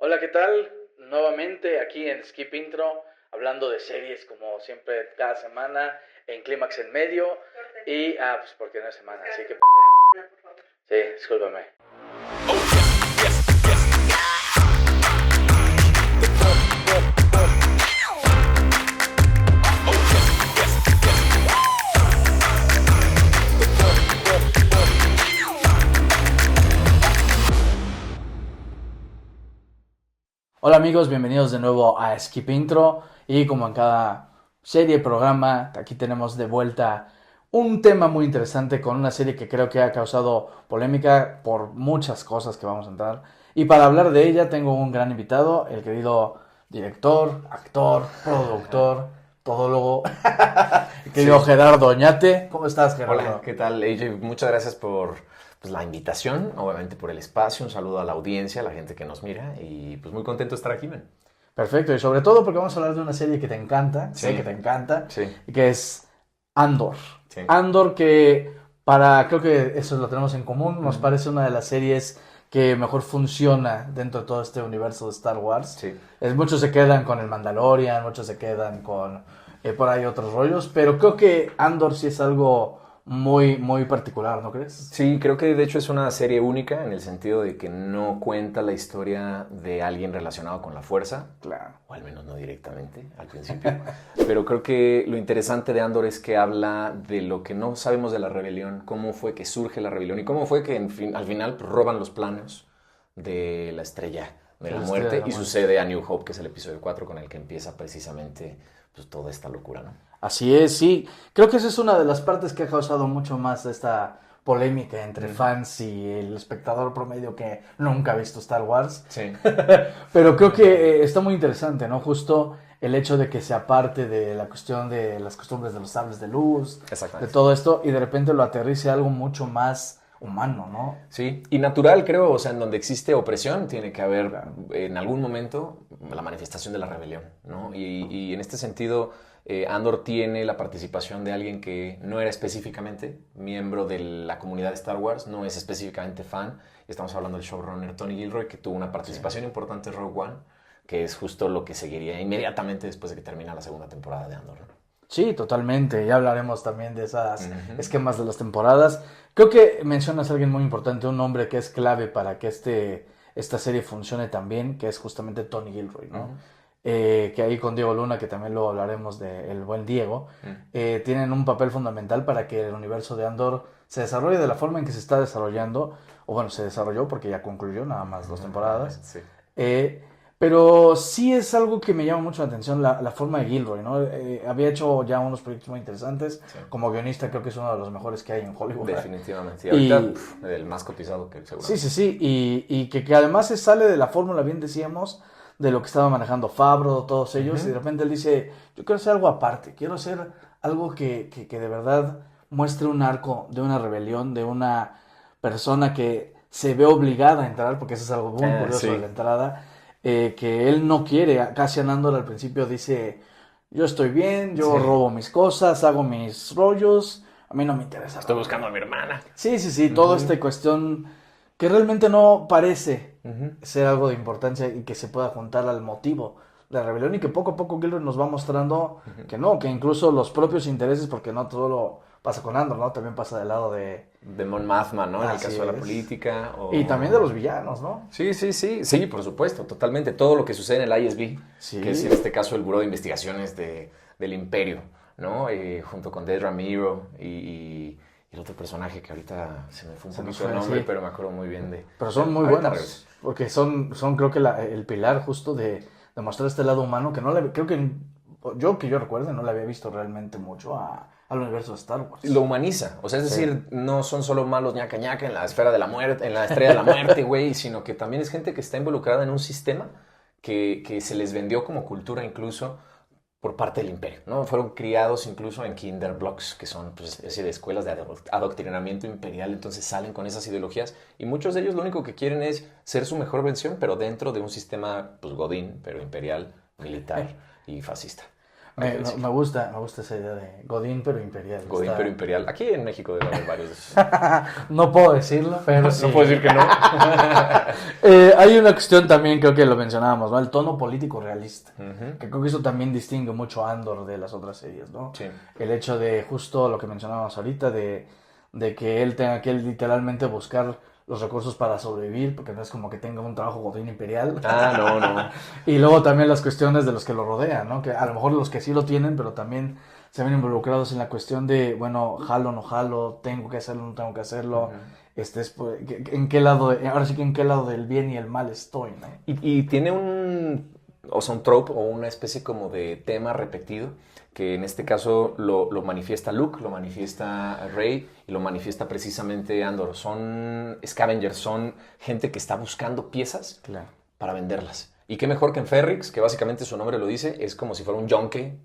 Hola, ¿qué tal? Nuevamente aquí en Skip Intro, hablando de series como siempre cada semana, en Clímax en medio. Y, pues porque no es semana, así que pendejo. Sí, discúlpame. Hola amigos, bienvenidos de nuevo a Skip Intro y como en cada serie y programa, aquí tenemos de vuelta un tema muy interesante con una serie que creo que ha causado polémica por muchas cosas que vamos a entrar. Y para hablar de ella tengo un gran invitado, el querido director, actor, productor, todólogo, el querido Sí. Gerardo Oñate. ¿Cómo estás, Gerardo? Hola, ¿qué tal, AJ? Muchas gracias por la invitación, obviamente por el espacio, un saludo a la audiencia, a la gente que nos mira y pues muy contento de estar aquí, man. Perfecto, y sobre todo porque vamos a hablar de una serie que te encanta, sé Sí, que te encanta, sí, y que es Andor. sí. Andor creo que eso lo tenemos en común, nos parece una de las series que mejor funciona dentro de todo este universo de Star Wars. Sí. Muchos se quedan con el Mandalorian, muchos se quedan con por ahí otros rollos, pero creo que Andor sí es algo muy, muy particular, ¿no crees? Sí, creo que de hecho es una serie única en el sentido de que no cuenta la historia de alguien relacionado con la fuerza, Claro. o al menos no directamente al principio, pero creo que lo interesante de Andor es que habla de lo que no sabemos de la rebelión, cómo fue que surge la rebelión y cómo fue que al final pues, roban los planos de la estrella de la muerte y sucede a New Hope, que es el episodio 4 con el que empieza precisamente pues, toda esta locura, ¿no? Así es, sí. Creo que esa es una de las partes que ha causado mucho más esta polémica entre fans y el espectador promedio que nunca ha visto Star Wars. Sí. Pero creo que está muy interesante, ¿no? Justo el hecho de que se aparte de la cuestión de las costumbres de los sables de luz, de todo esto, y de repente lo aterrice a algo mucho más humano, ¿no? Sí, y natural creo, o sea, en donde existe opresión tiene que haber en algún momento la manifestación de la rebelión, ¿no? Y en este sentido, Andor tiene la participación de alguien que no era específicamente miembro de la comunidad de Star Wars, no es específicamente fan, estamos hablando del showrunner Tony Gilroy, que tuvo una participación importante en Rogue One, que es justo lo que seguiría inmediatamente después de que termina la segunda temporada de Andor, ¿no? Sí, totalmente. Ya hablaremos también de esos esquemas de las temporadas. Creo que mencionas a alguien muy importante, un hombre que es clave para que esta serie funcione tan bien, que es justamente Tony Gilroy, ¿no? Que ahí con Diego Luna, que también luego hablaremos del buen Diego, tienen un papel fundamental para que el universo de Andor se desarrolle de la forma en que se está desarrollando, o bueno, se desarrolló porque ya concluyó nada más 2 temporadas. Sí. Pero sí es algo que me llama mucho la atención, la forma de Gilroy, ¿no? Había hecho ya unos proyectos muy interesantes. Sí. Como guionista creo que es uno de los mejores que hay en Hollywood. Definitivamente. Y ahorita el más cotizado que seguramente. Sí. Y que además se sale de la fórmula, bien decíamos, de lo que estaba manejando Favreau, todos ellos. Y de repente él dice, yo quiero hacer algo aparte. Quiero hacer algo que de verdad muestre un arco de una rebelión, de una persona que se ve obligada a entrar, porque eso es algo muy curioso de la entrada. Que él no quiere. Cassian Andor al principio dice, yo estoy bien, yo robo mis cosas, hago mis rollos, a mí no me interesa. Estoy buscando a mi hermana. Sí, toda esta cuestión que realmente no parece ser algo de importancia y que se pueda juntar al motivo de la rebelión y que poco a poco Gilroy nos va mostrando que no, que incluso los propios intereses, porque no todo lo pasa con Andor, ¿no? También pasa del lado de Mon Mothma, ¿no? En el Así caso de la es. política. Y también de los villanos, ¿no? Sí, por supuesto, totalmente. Todo lo que sucede en el ISB, Sí. que es en este caso el Buró de Investigaciones del Imperio, ¿no? Junto con Dedra Meero y el otro personaje que ahorita se me fue un poquito el nombre, pero me acuerdo muy bien de... Pero son muy Ahorita buenos, regreso. porque son creo que el pilar justo de mostrar este lado humano que no le creo que yo recuerde no le había visto realmente mucho al universo de Star Wars. Lo humaniza, o sea, es decir, no son solo malos ñaca ñaca en la esfera de la muerte, en la estrella de la muerte, güey, sino que también es gente que está involucrada en un sistema que se les vendió como cultura incluso por parte del imperio, ¿no? Fueron criados incluso en Kinderblocks, que son pues, especie de escuelas de adoctrinamiento imperial, entonces salen con esas ideologías y muchos de ellos lo único que quieren es ser su mejor versión, pero dentro de un sistema, pues, godín, pero imperial, militar y fascista. Me gusta esa idea de Godín pero imperial. Godín pero imperial. Aquí en México debe haber varios de esos. No puedo decirlo, pero sí. No puedo decir que no. Hay una cuestión también, creo que lo mencionábamos, ¿no? El tono político realista. Uh-huh. Que creo que eso también distingue mucho a Andor de las otras series, ¿no? Sí. El hecho de justo lo que mencionábamos ahorita, de que él tenga que literalmente buscar los recursos para sobrevivir, porque no es como que tenga un trabajo godín imperial. No. Y luego también las cuestiones de los que lo rodean, ¿no? Que a lo mejor los que sí lo tienen, pero también se ven involucrados en la cuestión de, bueno, jalo, no jalo, tengo que hacerlo, no tengo que hacerlo. Uh-huh. ¿En qué lado, ahora sí que en qué lado del bien y el mal estoy, ¿no? Y tiene un trope o una especie como de tema repetido, que en este caso lo manifiesta Luke, lo manifiesta Rey y lo manifiesta precisamente Andor. Son scavengers, son gente que está buscando piezas para venderlas. Y qué mejor que en Ferrix, que básicamente su nombre lo dice, es como si fuera un yonke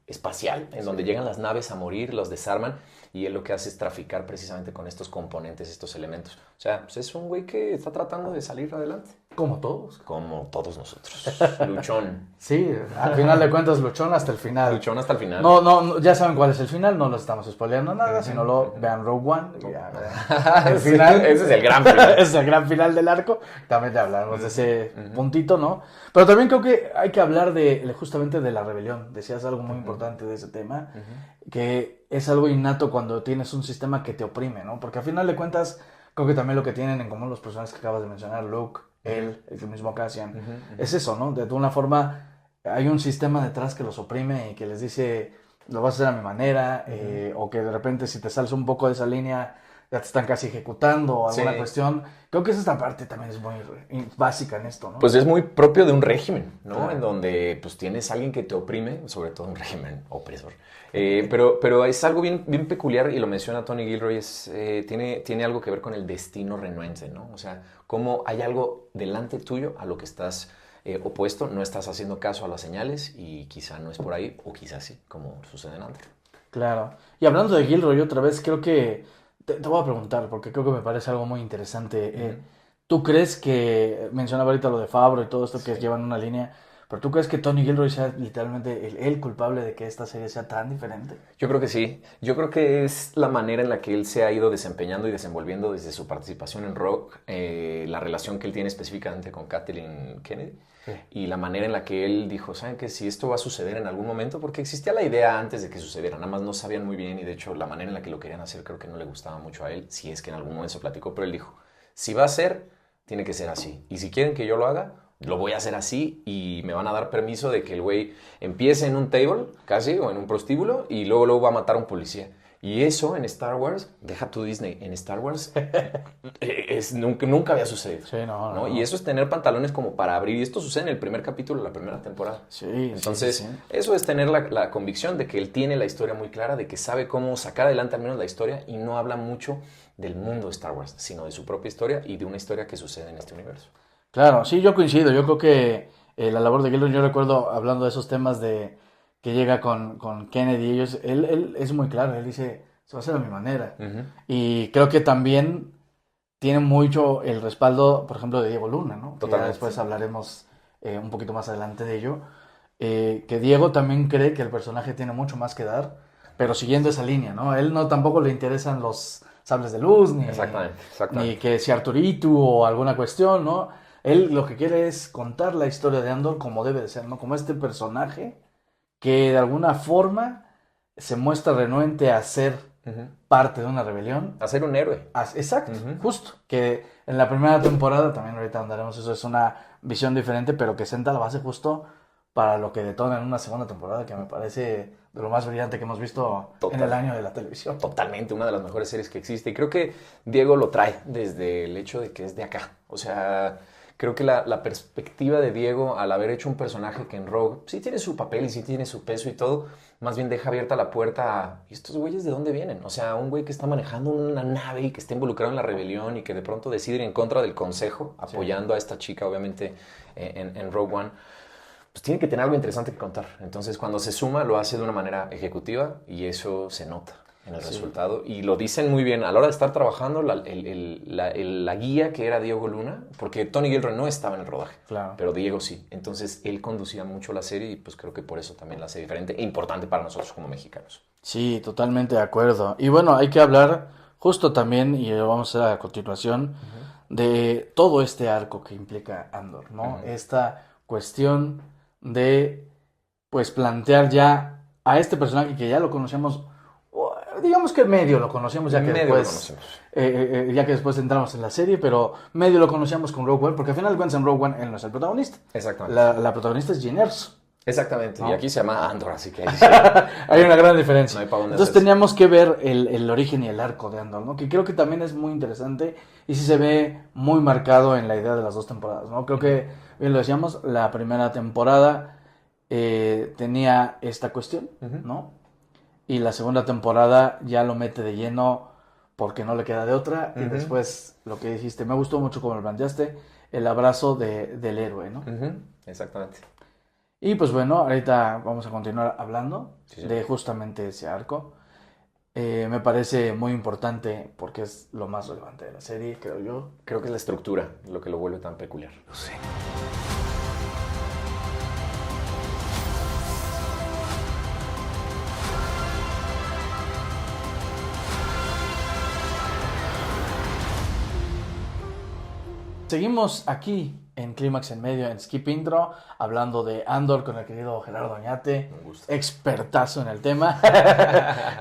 espacial, en donde llegan las naves a morir, los desarman, y él lo que hace es traficar precisamente con estos componentes, estos elementos. O sea, pues es un güey que está tratando de salir adelante. Como todos. Como todos nosotros. Luchón. Sí, al final de cuentas, luchón hasta el final. Luchón hasta el final. No, ya saben cuál es el final, no lo estamos spoileando nada, si no vean Rogue One. El final. Ese es el gran final. Ese es el gran final del arco. También ya hablamos de ese puntito, ¿no? Pero también creo que hay que hablar justamente de la rebelión. Decías algo muy importante de ese tema, que es algo innato cuando tienes un sistema que te oprime, ¿no? Porque al final de cuentas, creo que también lo que tienen en común los personajes que acabas de mencionar, Luke, el mismo Cassian, es eso, ¿no? De alguna forma hay un sistema detrás que los oprime y que les dice, lo vas a hacer a mi manera, o que de repente si te sales un poco de esa línea ya te están casi ejecutando o alguna cuestión. Creo que esa parte también es muy básica en esto, ¿no? Pues es muy propio de un régimen, ¿no? Claro. En donde pues tienes a alguien que te oprime, sobre todo un régimen opresor. Pero es algo bien peculiar, y lo menciona Tony Gilroy, tiene algo que ver con el destino renuente, ¿no? O sea, cómo hay algo delante tuyo a lo que estás opuesto, no estás haciendo caso a las señales y quizá no es por ahí, o quizá sí, como sucede en Andor. Claro. Y hablando de Gilroy otra vez, creo que te voy a preguntar, porque creo que me parece algo muy interesante. ¿Tú crees que, mencionaba ahorita lo de Favreau y todo esto que llevan una línea, pero tú crees que Tony Gilroy sea literalmente el culpable de que esta serie sea tan diferente? Yo creo que sí. Yo creo que es la manera en la que él se ha ido desempeñando y desenvolviendo desde su participación en Rogue, la relación que él tiene específicamente con Kathleen Kennedy. Sí. Y la manera en la que él dijo, ¿saben qué? Si esto va a suceder en algún momento, porque existía la idea antes de que sucediera, nada más no sabían muy bien, y de hecho la manera en la que lo querían hacer creo que no le gustaba mucho a él, si es que en algún momento se platicó, pero él dijo, si va a ser, tiene que ser así, y si quieren que yo lo haga, lo voy a hacer así, y me van a dar permiso de que el güey empiece en un table, casi, o en un prostíbulo, y luego va a matar a un policía. Y eso en Star Wars, deja tu Disney, en Star Wars nunca había sucedido. Sí, no. Y eso es tener pantalones como para abrir. Y esto sucede en el primer capítulo de la primera temporada. Sí. Entonces, eso es tener la convicción de que él tiene la historia muy clara, de que sabe cómo sacar adelante al menos la historia, y no habla mucho del mundo de Star Wars, sino de su propia historia y de una historia que sucede en este universo. Claro, sí, yo coincido. Yo creo que la labor de Gilroy, yo recuerdo hablando de esos temas de que llega con Kennedy y ellos, él es muy claro, él dice, se va a hacer a mi manera. Y creo que también tiene mucho el respaldo, por ejemplo, de Diego Luna, ¿no? Totalmente. Que después hablaremos un poquito más adelante de ello. Que Diego también cree que el personaje tiene mucho más que dar, pero siguiendo esa línea, ¿no? Él tampoco le interesan los sables de luz, Exactamente. Ni que si Arturito o alguna cuestión, ¿no? Él lo que quiere es contar la historia de Andor como debe de ser, ¿no? Como este personaje que de alguna forma se muestra renuente a ser parte de una rebelión. A ser un héroe. Exacto, justo. Que en la primera temporada, también ahorita andaremos, eso es una visión diferente, pero que senta la base justo para lo que detona en una segunda temporada, que me parece de lo más brillante que hemos visto en el año de la televisión. Totalmente, una de las mejores series que existe. Y creo que Diego lo trae desde el hecho de que es de acá. O sea, creo que la perspectiva de Diego al haber hecho un personaje que en Rogue sí tiene su papel y sí tiene su peso y todo, más bien deja abierta la puerta a, ¿y estos güeyes de dónde vienen? O sea, un güey que está manejando una nave y que está involucrado en la rebelión y que de pronto decide ir en contra del consejo, apoyando a esta chica, obviamente, en Rogue One, pues tiene que tener algo interesante que contar. Entonces, cuando se suma, lo hace de una manera ejecutiva y eso se nota. en el resultado. Y lo dicen muy bien a la hora de estar trabajando, la guía que era Diego Luna, porque Tony Gilroy no estaba en el rodaje, Claro. pero Diego sí. Entonces él conducía mucho la serie y pues creo que por eso también la hace diferente e importante para nosotros como mexicanos. Sí, totalmente de acuerdo. Y bueno, hay que hablar justo también, y lo vamos a hacer a continuación, de todo este arco que implica Andor, ¿no? Esta cuestión de, pues, plantear ya a este personaje que ya lo conocemos, digamos que medio lo conocemos, ya que Medio lo después, conocemos. ya que después entramos en la serie, pero medio lo conocíamos con Rogue One, porque al final de cuentas en Rogue One él no es el protagonista. Exactamente. La protagonista es Jyn Erso. Exactamente. ¿No? Y aquí se llama Andor, así que ahí sí. Hay una gran diferencia. No hay para dónde Entonces hacerse. teníamos que ver el origen y el arco de Andor, ¿no? Que creo que también es muy interesante y sí se ve muy marcado en la idea de las dos temporadas, ¿no? Creo que, bien lo decíamos, la primera temporada tenía esta cuestión, ¿no? Y la segunda temporada ya lo mete de lleno porque no le queda de otra. Y después, lo que dijiste, me gustó mucho como lo planteaste, el abrazo del héroe, ¿no? Exactamente. Y pues bueno, ahorita vamos a continuar hablando Sí. de justamente ese arco. Me parece muy importante porque es lo más relevante de la serie, creo yo. Creo que es la estructura lo que lo vuelve tan peculiar. Sí. Seguimos aquí en Clímax en Medio, en Skip Intro, hablando de Andor con el querido Gerardo Oñate, Un gusto. expertazo en el tema.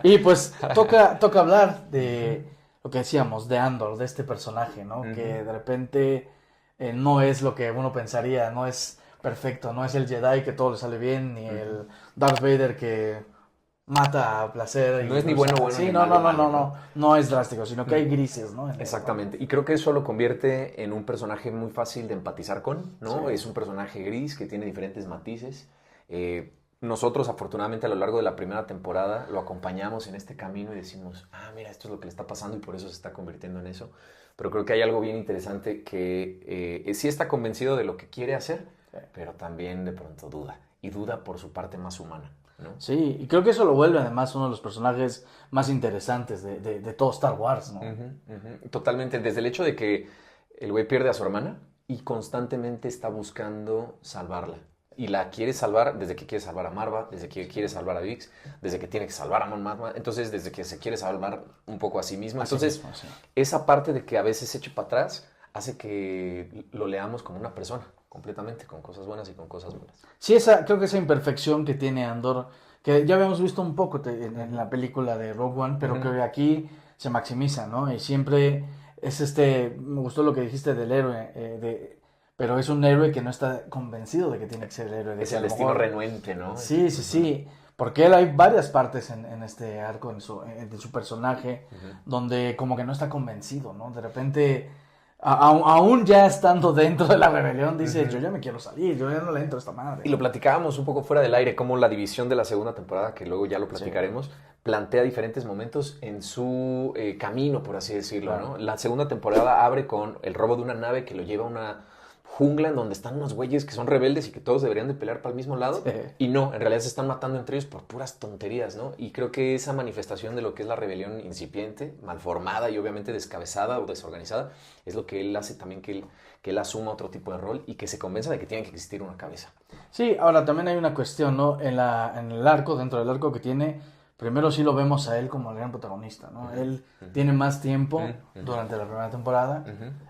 Y pues toca hablar de lo que decíamos, de Andor, de este personaje, ¿no? Que de repente no es lo que uno pensaría, no es perfecto, no es el Jedi que todo le sale bien, ni el Darth Vader que mata a placer. No es ni bueno, Sí, ni no, malo, no, no es drástico, sino que hay grises, ¿no? Exactamente. Y creo que eso lo convierte en un personaje muy fácil de empatizar con, ¿no? Sí. Es un personaje gris que tiene diferentes matices. Nosotros, afortunadamente, a lo largo de la primera temporada lo acompañamos en este camino y decimos, mira, esto es lo que le está pasando y por eso se está convirtiendo en eso. Pero creo que hay algo bien interesante que sí está convencido de lo que quiere hacer, pero también de pronto duda. Y duda por su parte más humana, ¿no? Sí, y creo que eso lo vuelve además uno de los personajes más interesantes de todo Star Wars, ¿no? Totalmente, desde el hecho de que el güey pierde a su hermana y constantemente está buscando salvarla. Y la quiere salvar desde que quiere salvar a Marva, desde que quiere salvar a Vix, desde que tiene que salvar a Mon Mothma, entonces desde que se quiere salvar un poco a sí mismo. Entonces, Sí. esa parte de que a veces se eche para atrás hace que lo leamos como una persona, completamente, con cosas buenas y con cosas malas. Sí, creo que esa imperfección que tiene Andor, que ya habíamos visto un poco en la película de Rogue One, pero que aquí se maximiza, ¿no? Y siempre es me gustó lo que dijiste del héroe, pero es un héroe que no está convencido de que tiene que ser el héroe. De Es que a el lo destino mejor- renuente, ¿no? Sí, porque él hay varias partes en este arco, de su personaje, donde como que no está convencido, ¿no? De repente, aún ya estando dentro de la rebelión, dice, yo ya me quiero salir, yo ya no le entro a esta madre. Y lo platicábamos un poco fuera del aire, cómo la división de la segunda temporada, que luego ya lo platicaremos, plantea diferentes momentos en su camino, por así decirlo, Claro. ¿no? La segunda temporada abre con el robo de una nave que lo lleva a una jungla en donde están unos güeyes que son rebeldes y que todos deberían de pelear para el mismo lado. Sí. Y no, en realidad se están matando entre ellos por puras tonterías, ¿no? Y creo que esa manifestación de lo que es la rebelión incipiente, malformada y obviamente descabezada o desorganizada, es lo que él hace también que él asuma otro tipo de rol y que se convenza de que tiene que existir una cabeza. Sí, ahora también hay una cuestión, ¿no? En el arco, dentro del arco que tiene, primero sí lo vemos a él como el gran protagonista, ¿no? Él tiene más tiempo durante la primera temporada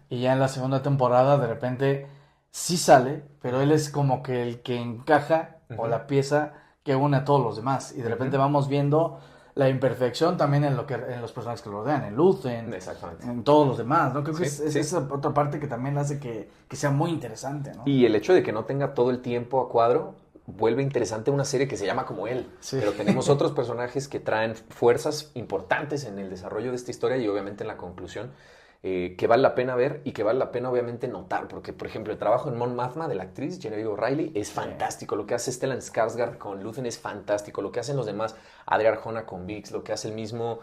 y ya en la segunda temporada de repente sí sale, pero él es como que el que encaja o la pieza que une a todos los demás y de repente vamos viendo la imperfección también en los personajes que lo rodean, en Luz, Exactamente. en todos los demás, ¿no? Creo que Sí, es sí. esa otra parte que también hace que sea muy interesante, ¿no? Y el hecho de que no tenga todo el tiempo a cuadro vuelve interesante una serie que se llama como él. Sí. Pero tenemos otros personajes que traen fuerzas importantes en el desarrollo de esta historia y obviamente en la conclusión, que vale la pena ver y que vale la pena obviamente notar. Porque, por ejemplo, el trabajo en Mon Mothma de la actriz Genevieve O'Reilly es fantástico. Lo que hace Stellan Skarsgård con Luthen es fantástico. Lo que hacen los demás, Adria Arjona con Vix, lo que hace el mismo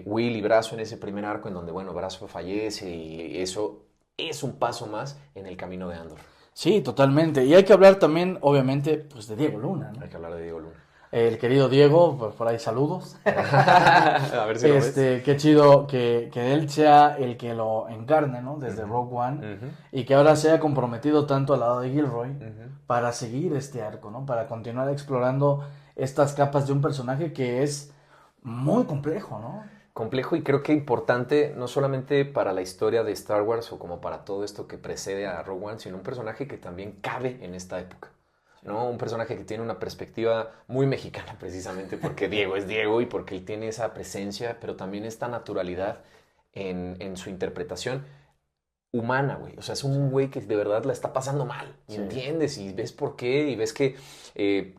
Will y Brazo en ese primer arco en donde, bueno, Brazo fallece y eso es un paso más en el camino de Andor. Sí, totalmente. Y hay que hablar también, obviamente, pues de Diego Luna, ¿no? Hay que hablar de Diego Luna. El querido Diego, pues por ahí saludos. A ver si lo ves. Qué chido que él sea el que lo encarne, ¿no? Desde Rogue One. Y que ahora se haya comprometido tanto al lado de Gilroy para seguir este arco, ¿no? Para continuar explorando estas capas de un personaje que es muy complejo, ¿no? Complejo y creo que importante no solamente para la historia de Star Wars o como para todo esto que precede a Rogue One, sino un personaje que también cabe en esta época, ¿no? Un personaje que tiene una perspectiva muy mexicana precisamente porque Diego es Diego y porque él tiene esa presencia, pero también esta naturalidad en su interpretación humana, güey. O sea, es un güey que de verdad la está pasando mal. Y entiendes y ves por qué y ves que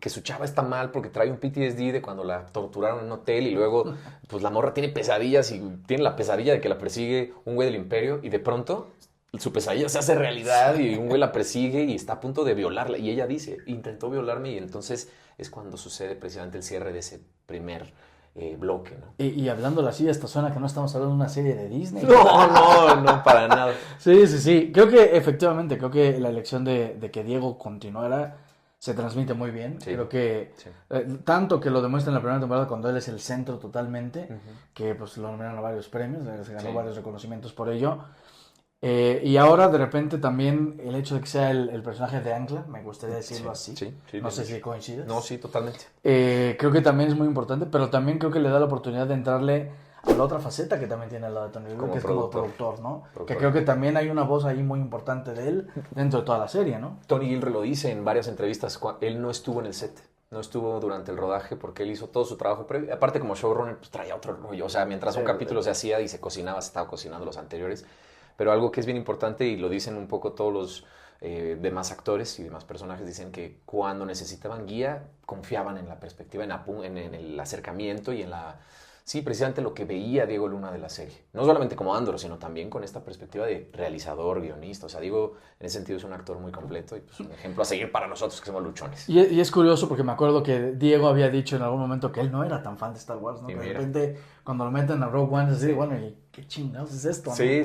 su chava está mal porque trae un PTSD de cuando la torturaron en un hotel y luego pues la morra tiene pesadillas y tiene la pesadilla de que la persigue un güey del imperio y de pronto su pesadilla se hace realidad y un güey la persigue y está a punto de violarla. Y ella dice, intentó violarme y entonces es cuando sucede precisamente el cierre de ese primer bloque, ¿no? Y hablándolo así, hasta suena que no estamos hablando de una serie de Disney. No, para nada. Sí. Creo que la elección de que Diego continuara se transmite muy bien. Sí. Creo que tanto que lo demuestra en la primera temporada cuando él es el centro totalmente, que pues lo nominaron a varios premios, se ganó varios reconocimientos por ello. Y ahora de repente también el hecho de que sea el personaje de Angla, me gustaría decirlo así. Sí, no sé si coincides. No, sí, totalmente. Creo que también es muy importante, pero también creo que le da la oportunidad de entrarle a la otra faceta que también tiene al lado de Tony Gilroy, que es como productor, ¿no? Que creo que también hay una voz ahí muy importante de él dentro de toda la serie, ¿no? Tony Gilroy lo dice en varias entrevistas, él no estuvo en el set. No estuvo durante el rodaje porque él hizo todo su trabajo previo. Aparte, como showrunner, pues traía otro rollo. O sea, mientras un capítulo se hacía y se cocinaba, se estaba cocinando los anteriores. Pero algo que es bien importante, y lo dicen un poco todos los demás actores y demás personajes, dicen que cuando necesitaban guía, confiaban en la perspectiva, en el acercamiento y en la... Sí, precisamente lo que veía Diego Luna de la serie. No solamente como Andor, sino también con esta perspectiva de realizador, guionista. O sea, Diego, en ese sentido, es un actor muy completo y pues, un ejemplo a seguir para nosotros que somos luchones. Y es curioso porque me acuerdo que Diego había dicho en algún momento que él no era tan fan de Star Wars, ¿no? Que de repente, cuando lo meten a Rogue One, es así, bueno, ¿y qué chingados es esto? ¿no? Sí,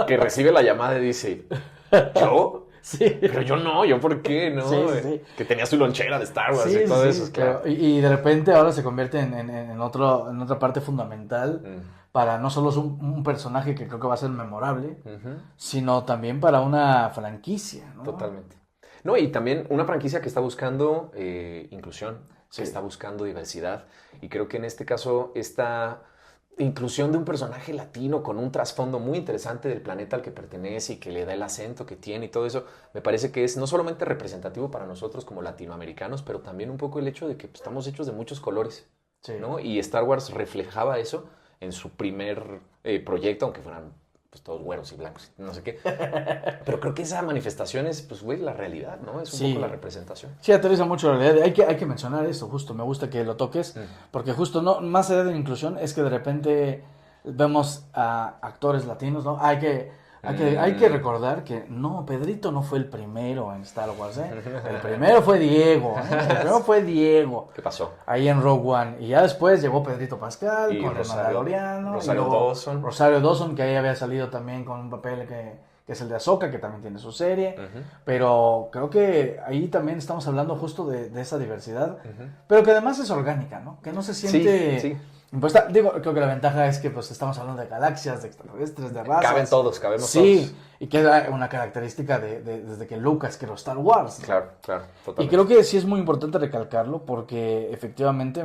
que recibe la llamada y dice, ¿yo? Sí. Pero yo ¿por qué? ¿No? Sí. Que tenía su lonchera de Star Wars y todo eso, claro. Y de repente ahora se convierte en otra parte fundamental para no solo un personaje que creo que va a ser memorable, sino también para una franquicia, ¿no? Totalmente. No, y también una franquicia que está buscando inclusión, que está buscando diversidad. Y creo que en este caso esta inclusión de un personaje latino con un trasfondo muy interesante del planeta al que pertenece y que le da el acento que tiene y todo eso, me parece que es no solamente representativo para nosotros como latinoamericanos, pero también un poco el hecho de que pues, estamos hechos de muchos colores, ¿no? Y Star Wars reflejaba eso en su primer proyecto, aunque fueran pues, todos güeros y blancos, no sé qué. Pero creo que esa manifestación es, pues, güey, la realidad, ¿no? Es un poco la representación. Sí, aterriza mucho la realidad. Hay que mencionar eso, justo. Me gusta que lo toques, porque justo, no, más allá de la inclusión, es que de repente vemos a actores latinos, ¿no? Hay que recordar que, no, Pedrito no fue el primero en Star Wars, ¿eh? El primero fue Diego, ¿Qué pasó? Ahí en Rogue One. Y ya después llegó Pedrito Pascal con el Mandaloriano. Rosario Dawson, que ahí había salido también con un papel que es el de Ahsoka, que también tiene su serie. Pero creo que ahí también estamos hablando justo de esa diversidad, pero que además es orgánica, ¿no? Que no se siente... Sí. Impuesta. Digo, creo que la ventaja es que pues estamos hablando de galaxias, de extraterrestres, de razas. Cabemos todos. Sí, y que es una característica desde que Lucas creó Star Wars, ¿no? Claro, totalmente. Y creo que sí es muy importante recalcarlo porque efectivamente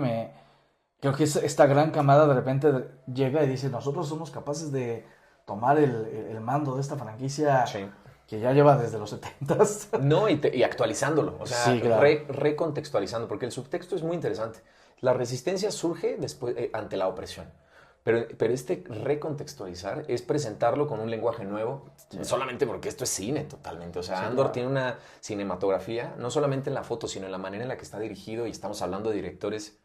creo que esta gran camada de repente llega y dice, nosotros somos capaces de tomar el mando de esta franquicia que ya lleva desde los 70s. No, y actualizándolo, o sea, sí, claro. recontextualizando, porque el subtexto es muy interesante. La resistencia surge después ante la opresión, pero este recontextualizar es presentarlo con un lenguaje nuevo, solamente porque esto es cine totalmente. O sea, Andor tiene una cinematografía, no solamente en la foto, sino en la manera en la que está dirigido, y estamos hablando de directores...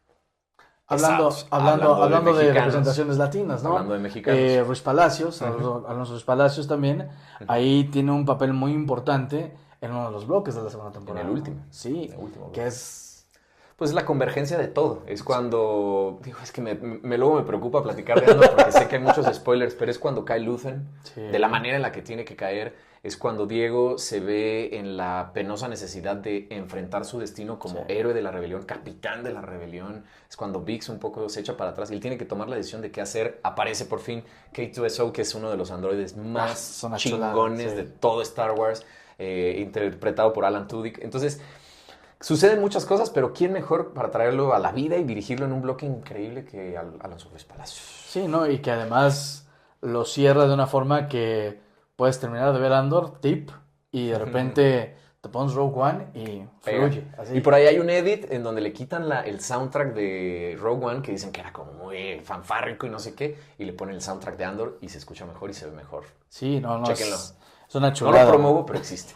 Hablando de representaciones latinas, ¿no? Hablando de mexicanos. Ruiz Palacios, Alonso Ruiz Palacios también, ahí tiene un papel muy importante en uno de los bloques de la segunda temporada. En el último. Sí, el último que es... Pues la convergencia de todo. Es cuando... Digo, es que luego me preocupa platicar de Andor porque sé que hay muchos spoilers, pero es cuando cae Luthen, de la manera en la que tiene que caer. Es cuando Diego se ve en la penosa necesidad de enfrentar su destino como héroe de la rebelión, capitán de la rebelión. Es cuando Biggs un poco se echa para atrás y él tiene que tomar la decisión de qué hacer. Aparece por fin K2SO, que es uno de los androides más chingones de todo Star Wars, interpretado por Alan Tudyk. Entonces... Suceden muchas cosas, pero ¿quién mejor para traerlo a la vida y dirigirlo en un bloque increíble que Alonso Ruiz Palacios? Sí, ¿no? Y que además lo cierra de una forma que puedes terminar de ver Andor, tip, y de repente te pones Rogue One y fluye. Así. Y por ahí hay un edit en donde le quitan el soundtrack de Rogue One, que dicen que era como muy fanfárrico y no sé qué, y le ponen el soundtrack de Andor y se escucha mejor y se ve mejor. Sí, no. Chéquenlo. Es una chulada. No lo promuevo, pero existe.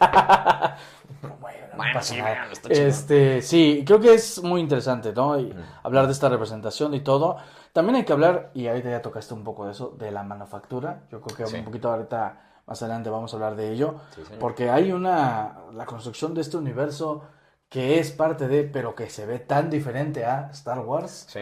Bueno, sí, vean, está chido. Sí, creo que es muy interesante, ¿no? Y hablar de esta representación y todo. También hay que hablar, y ahorita ya tocaste un poco de eso, de la manufactura. Yo creo que un poquito ahorita, más adelante vamos a hablar de ello. Sí, porque hay la construcción de este universo que es parte de, pero que se ve tan diferente a Star Wars. Sí.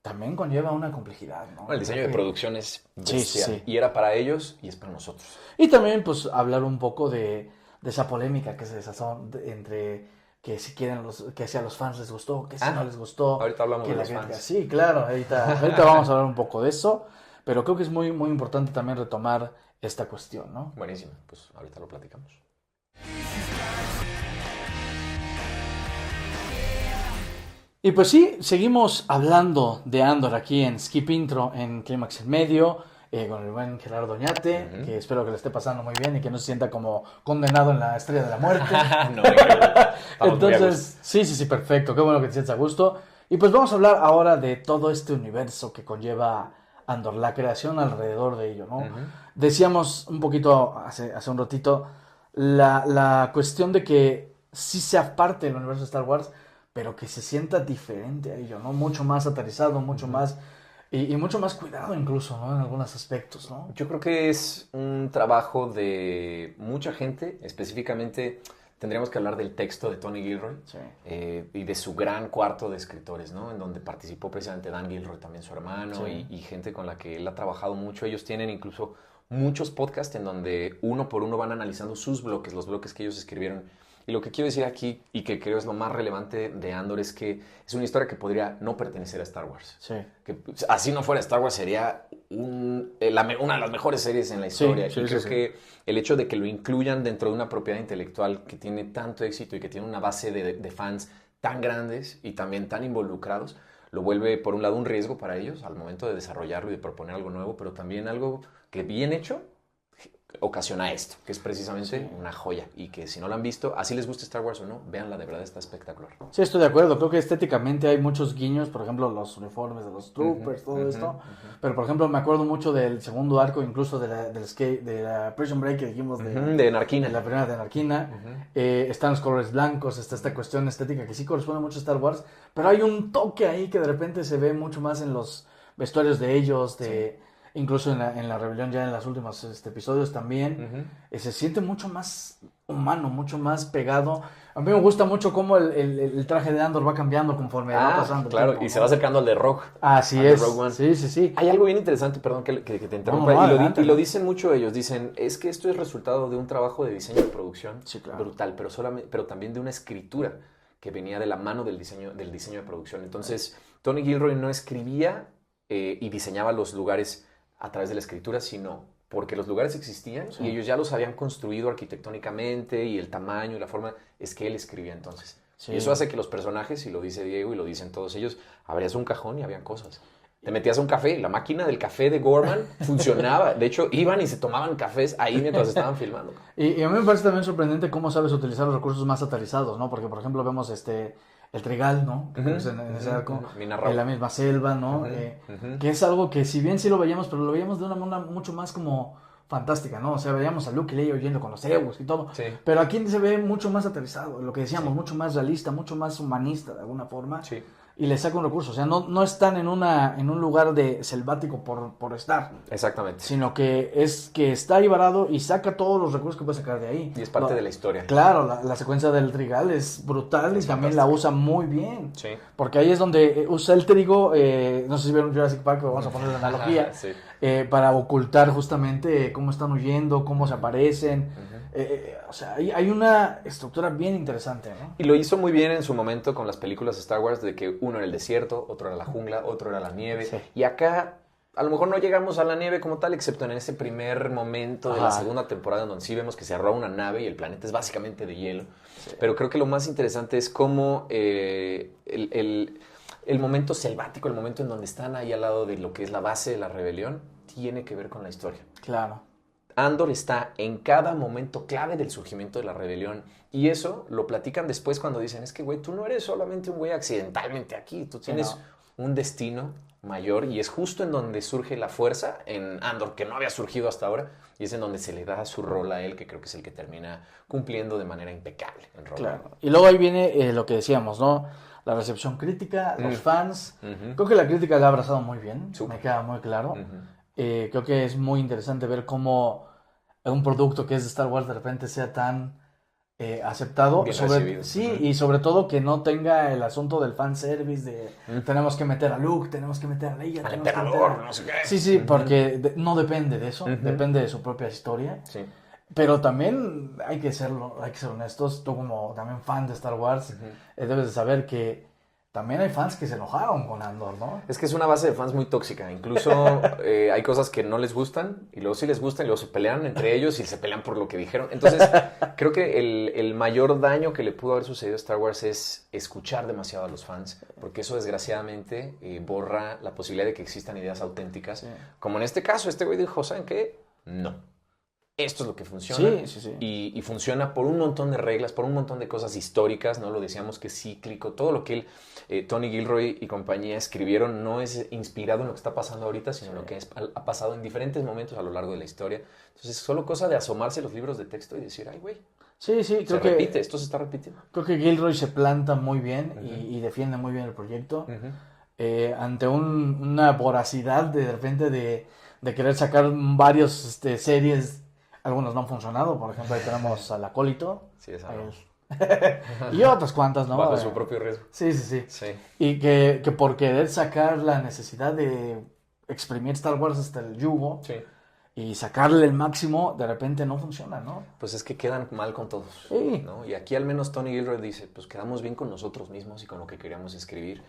También conlleva una complejidad, ¿no? Bueno, el diseño de producción es bestial. Sí. Y era para ellos y es para nosotros. Y también, pues, hablar un poco de esa polémica que se desató entre que si quieren que si a los fans les gustó, que si no les gustó. Ahorita hablamos de los fans. Sí, claro, ahorita vamos a hablar un poco de eso, pero creo que es muy, muy importante también retomar esta cuestión, ¿no? Buenísimo, pues ahorita lo platicamos. Y pues sí, seguimos hablando de Andor aquí en Skip Intro, en Clímax en Medio, con el buen Gerardo Oñate, que espero que le esté pasando muy bien y que no se sienta como condenado en la Estrella de la Muerte. No, entonces, sí, perfecto, qué bueno que te sientas a gusto. Y pues vamos a hablar ahora de todo este universo que conlleva Andor, la creación alrededor de ello, ¿no? Decíamos un poquito hace un ratito la cuestión de que sí sea parte del universo de Star Wars, pero que se sienta diferente a ello, ¿no? Mucho más aterrizado, mucho más... Y mucho más cuidado incluso, ¿no? En algunos aspectos, ¿no? Yo creo que es un trabajo de mucha gente, específicamente tendríamos que hablar del texto de Tony Gilroy y de su gran cuarto de escritores, ¿no? En donde participó precisamente Dan Gilroy, también su hermano, y gente con la que él ha trabajado mucho. Ellos tienen incluso muchos podcasts en donde uno por uno van analizando sus bloques, los bloques que ellos escribieron. Y lo que quiero decir aquí, y que creo es lo más relevante de Andor, es que es una historia que podría no pertenecer a Star Wars. Sí. Que así no fuera Star Wars sería una de las mejores series en la historia. Y creo que el hecho de que lo incluyan dentro de una propiedad intelectual que tiene tanto éxito y que tiene una base de fans tan grandes y también tan involucrados, lo vuelve, por un lado, un riesgo para ellos al momento de desarrollarlo y de proponer algo nuevo, pero también algo que bien hecho ocasiona esto, que es precisamente una joya y que si no la han visto, así les gusta Star Wars o no, véanla, de verdad está espectacular. Sí, estoy de acuerdo, creo que estéticamente hay muchos guiños, por ejemplo, los uniformes de los troopers, todo esto, pero por ejemplo me acuerdo mucho del segundo arco, incluso de la Prison Break que dijimos de Narquina. De la primera de Narquina, están los colores blancos, está esta cuestión estética que sí corresponde mucho a Star Wars, pero hay un toque ahí que de repente se ve mucho más en los vestuarios de ellos, incluso en la rebelión ya en los últimos episodios también, se siente mucho más humano, mucho más pegado. A mí me gusta mucho cómo el traje de Andor va cambiando conforme va pasando. Claro, tiempo, y se va acercando al de Rogue. Así es. Rogue One. Sí. Hay algo bien interesante, perdón que te interrumpa, y lo dicen mucho ellos, dicen, es que esto es resultado de un trabajo de diseño de producción brutal, pero también de una escritura que venía de la mano del diseño de producción. Entonces, Tony Gilroy no escribía y diseñaba los lugares a través de la escritura, sino porque los lugares existían y ellos ya los habían construido arquitectónicamente y el tamaño y la forma, es que él escribía entonces. Y eso hace que los personajes, y lo dice Diego y lo dicen todos ellos, abrías un cajón y habían cosas. Te metías a un café, la máquina del café de Gorman funcionaba. De hecho, iban y se tomaban cafés ahí mientras estaban filmando. Y a mí me parece también sorprendente cómo sabes utilizar los recursos más aterrizados, ¿no? Porque, por ejemplo, vemos el trigal, ¿no? Que es en ese arco, en la misma selva, ¿no? Que es algo que si bien sí lo veíamos, pero lo veíamos de una manera mucho más como fantástica, ¿no? O sea, veíamos a Luke y Leia oyendo con los Ewoks y todo. Sí. Pero aquí se ve mucho más aterrizado, lo que decíamos, mucho más realista, mucho más humanista de alguna forma. Sí. y le saca un recurso. O sea, no están en un lugar de selvático por estar. Exactamente. Sino que es que está ahí varado y saca todos los recursos que puede sacar de ahí. Y es parte de la historia. Claro, la secuencia del trigal es brutal y también la usa muy bien. Sí. Porque ahí es donde usa el trigo, no sé si vieron Jurassic Park, pero vamos a poner la analogía, Sí. para ocultar justamente cómo están huyendo, cómo se aparecen. O sea, hay una estructura bien interesante, ¿no? Y lo hizo muy bien en su momento con las películas de Star Wars, de que uno era el desierto, otro era la jungla, otro era la nieve. Sí. Y acá a lo mejor no llegamos a la nieve como tal, excepto en ese primer momento de la segunda temporada, en donde sí vemos que se arroja una nave y el planeta es básicamente de hielo. Sí. Pero creo que lo más interesante es cómo el momento selvático, el momento en donde están ahí al lado de lo que es la base de la rebelión, tiene que ver con la historia. Claro. Andor está en cada momento clave del surgimiento de la rebelión. Y eso lo platican después cuando dicen, es que, güey, tú no eres solamente un güey accidentalmente aquí, tú tienes un destino mayor, y es justo en donde surge la fuerza en Andor, que no había surgido hasta ahora, y es en donde se le da su rol a él, que creo que es el que termina cumpliendo de manera impecable en Rogue One. Claro. Y luego ahí viene lo que decíamos, ¿no? La recepción crítica, los fans. Creo que la crítica la ha abrazado muy bien, me queda muy claro. Creo que es muy interesante ver cómo un producto que es de Star Wars de repente sea tan aceptado. Bien recibido. Sí, y sobre todo que no tenga el asunto del fanservice de tenemos que meter a Luke, tenemos que meter a Leia, al emperador, no sé qué. Sí, porque no depende de eso, depende de su propia historia. Sí. Pero también hay que ser honestos, tú como también fan de Star Wars, debes de saber que también hay fans que se enojaron con Andor, ¿no? Es que es una base de fans muy tóxica. Incluso hay cosas que no les gustan y luego sí les gustan y luego se pelean entre ellos y se pelean por lo que dijeron. Entonces, creo que el mayor daño que le pudo haber sucedido a Star Wars es escuchar demasiado a los fans, porque eso desgraciadamente borra la posibilidad de que existan ideas auténticas. Como en este caso, este güey dijo, ¿saben qué? No. Esto es lo que funciona. Sí. Y funciona por un montón de reglas, por un montón de cosas históricas, ¿no? Lo decíamos que es cíclico. Todo lo que Tony Gilroy y compañía escribieron no es inspirado en lo que está pasando ahorita, sino lo que ha pasado en diferentes momentos a lo largo de la historia. Entonces, es solo cosa de asomarse los libros de texto y decir, ay, güey. Sí, creo que repite, esto se está repitiendo. Creo que Gilroy se planta muy bien y defiende muy bien el proyecto. Ante una voracidad de repente de querer sacar varios series. Algunos no han funcionado, por ejemplo, ahí tenemos al Acólito. Sí, esa y otras cuantas, ¿no? Bajo su propio riesgo. Sí. Y que por querer sacar la necesidad de exprimir Star Wars hasta el yugo y sacarle el máximo, de repente no funciona, ¿no? Pues es que quedan mal con todos, sí. ¿no? Y aquí al menos Tony Gilroy dice, pues quedamos bien con nosotros mismos y con lo que queríamos escribir.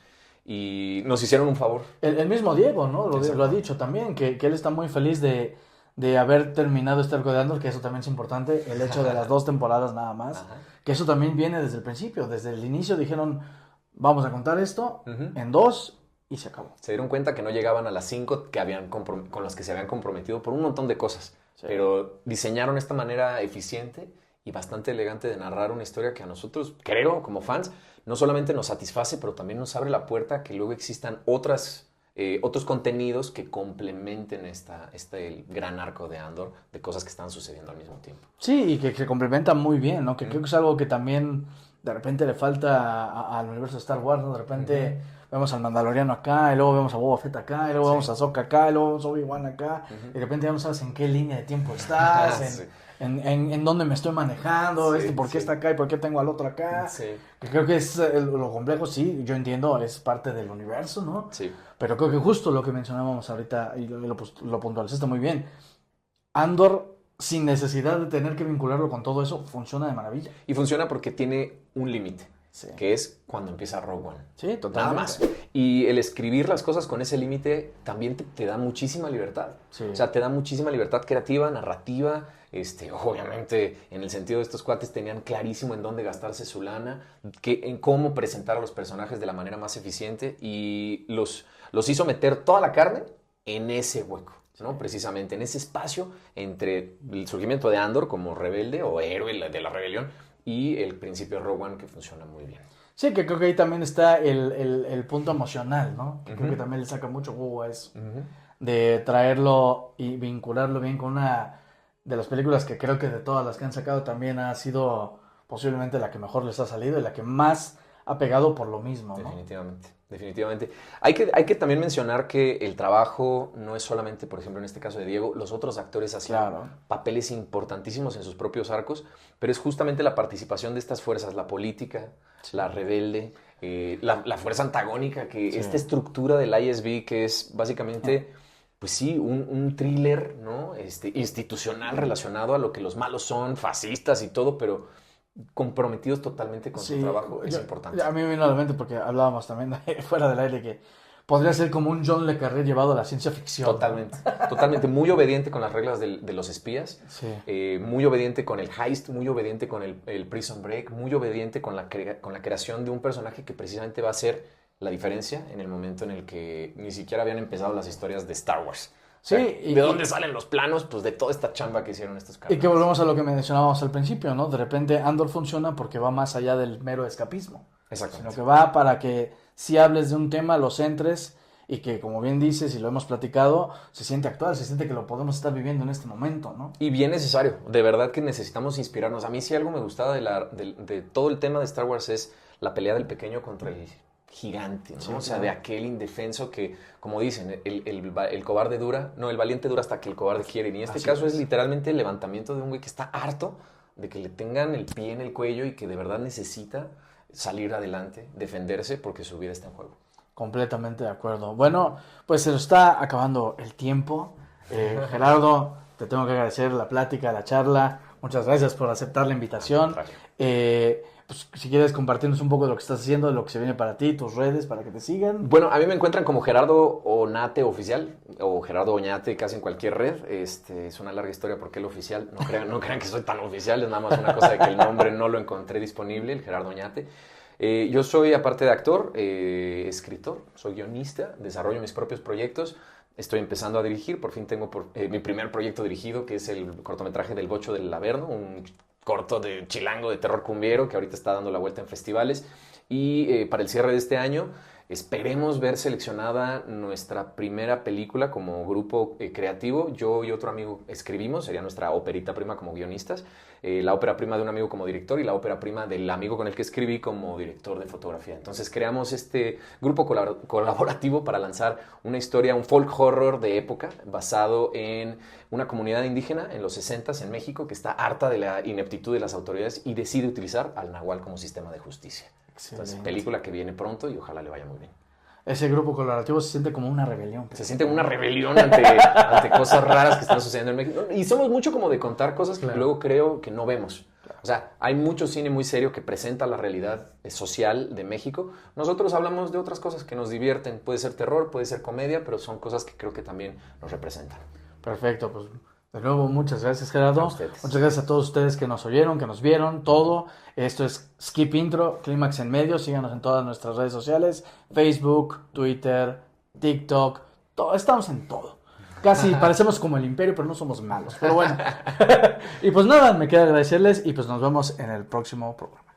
Y nos hicieron un favor. El mismo Diego, ¿no? Lo ha dicho también, que él está muy feliz de haber terminado este arco de Andor, que eso también es importante, el hecho de las 2 temporadas nada más, que eso también viene desde el principio, desde el inicio dijeron, vamos a contar esto en 2 y se acabó. Se dieron cuenta que no llegaban a las 5 con las que se habían comprometido por un montón de cosas, pero diseñaron esta manera eficiente y bastante elegante de narrar una historia que a nosotros, creo, como fans, no solamente nos satisface, pero también nos abre la puerta a que luego existan otros contenidos que complementen este gran arco de Andor, de cosas que están sucediendo al mismo tiempo. Sí, y que se complementan muy bien, ¿no? Que creo que es algo que también de repente le falta al universo de Star Wars, ¿no? De repente vemos al Mandaloriano acá, y luego vemos a Boba Fett acá, y luego vemos a Ahsoka acá, y luego vemos a Obi-Wan acá, y de repente ya no sabes en qué línea de tiempo estás, en dónde me estoy manejando, por qué está acá y por qué tengo al otro acá. Que creo que es lo complejo, sí, yo entiendo, es parte del universo, ¿no? Sí. Pero creo que justo lo que mencionábamos ahorita, y lo puntualizaste muy bien, Andor, sin necesidad de tener que vincularlo con todo eso, funciona de maravilla. Y funciona porque tiene un límite. Que es cuando empieza Rogue One. Sí, totalmente. Nada más. Y el escribir las cosas con ese límite también te da muchísima libertad. O sea, te da muchísima libertad creativa, narrativa. Obviamente, en el sentido de estos cuates, tenían clarísimo en dónde gastarse su lana, en cómo presentar a los personajes de la manera más eficiente, y los hizo meter toda la carne en ese hueco, ¿no? Precisamente en ese espacio entre el surgimiento de Andor como rebelde o héroe de la rebelión y el principio de Rogue One, que funciona muy bien. Sí, que creo que ahí también está el punto emocional, ¿no? Que creo que también le saca mucho jugo a eso. De traerlo y vincularlo bien con una de las películas que creo que de todas las que han sacado también ha sido posiblemente la que mejor les ha salido y la que más ha pegado por lo mismo, ¿no? Definitivamente. Hay que también mencionar que el trabajo no es solamente, por ejemplo, en este caso de Diego, los otros actores hacían papeles importantísimos en sus propios arcos, pero es justamente la participación de estas fuerzas, la política, la rebelde, la fuerza antagónica, que esta estructura del ISB, que es básicamente, pues sí, un thriller, ¿no? Institucional relacionado a lo que los malos son, fascistas y todo, pero comprometidos totalmente con su trabajo, es importante. A mí me vino a la mente porque hablábamos también fuera del aire que podría ser como un John le Carré llevado a la ciencia ficción. Totalmente. Muy obediente con las reglas de los espías, muy obediente con el heist, muy obediente con el prison break, muy obediente con la creación de un personaje que precisamente va a ser la diferencia en el momento en el que ni siquiera habían empezado las historias de Star Wars. Sí, ¿de dónde salen los planos? Pues de toda esta chamba que hicieron estos cabrones. Y que volvemos a lo que mencionábamos al principio, ¿no? De repente Andor funciona porque va más allá del mero escapismo. Exactamente. Sino que va para que si hables de un tema, lo centres y que, como bien dices y lo hemos platicado, se siente actual, se siente que lo podemos estar viviendo en este momento, ¿no? Y bien necesario. De verdad que necesitamos inspirarnos. A mí sí algo me gustaba de todo el tema de Star Wars es la pelea del pequeño contra el gigante, ¿no? O sea, de aquel indefenso que, como dicen, el cobarde dura, no, el valiente dura hasta que el cobarde quiere. Y en este caso es literalmente el levantamiento de un güey que está harto de que le tengan el pie en el cuello y que de verdad necesita salir adelante, defenderse porque su vida está en juego. Completamente de acuerdo. Bueno, pues se nos está acabando el tiempo. Gerardo, te tengo que agradecer la plática, la charla. Muchas gracias por aceptar la invitación. Pues, si quieres compartirnos un poco de lo que estás haciendo, de lo que se viene para ti, tus redes, para que te sigan. Bueno, a mí me encuentran como Gerardo Onate Oficial, o Gerardo Oñate casi en cualquier red. Es una larga historia porque el oficial, no crean que soy tan oficial, es nada más una cosa de que el nombre no lo encontré disponible, el Gerardo Oñate. Yo soy, aparte de actor, escritor, soy guionista, desarrollo mis propios proyectos. Estoy empezando a dirigir, por fin tengo mi primer proyecto dirigido, que es el cortometraje del Bocho del Averno, un corto de chilango de terror cumbiero que ahorita está dando la vuelta en festivales. Y para el cierre de este año esperemos ver seleccionada nuestra primera película como grupo creativo. Yo y otro amigo escribimos, sería nuestra óperita prima como guionistas, la ópera prima de un amigo como director y la ópera prima del amigo con el que escribí como director de fotografía. Entonces creamos este grupo colaborativo para lanzar una historia, un folk horror de época basado en una comunidad indígena en los 60s en México que está harta de la ineptitud de las autoridades y decide utilizar al nahual como sistema de justicia. Entonces, película que viene pronto y ojalá le vaya muy bien. Ese grupo colaborativo se siente como una rebelión. Se siente como una rebelión ante cosas raras que están sucediendo en México. Y somos mucho como de contar cosas que luego creo que no vemos. O sea, hay mucho cine muy serio que presenta la realidad social de México. Nosotros hablamos de otras cosas que nos divierten. Puede ser terror, puede ser comedia, pero son cosas que creo que también nos representan. Perfecto, pues de nuevo muchas gracias, Gerardo. Muchas gracias a todos ustedes que nos oyeron, que nos vieron, todo. Esto es Skip Intro, Clímax en Medio. Síganos en todas nuestras redes sociales, Facebook, Twitter, TikTok, todo. Estamos en todo. Casi parecemos como el Imperio, pero no somos malos. Pero bueno. Y pues nada, me queda agradecerles y pues nos vemos en el próximo programa.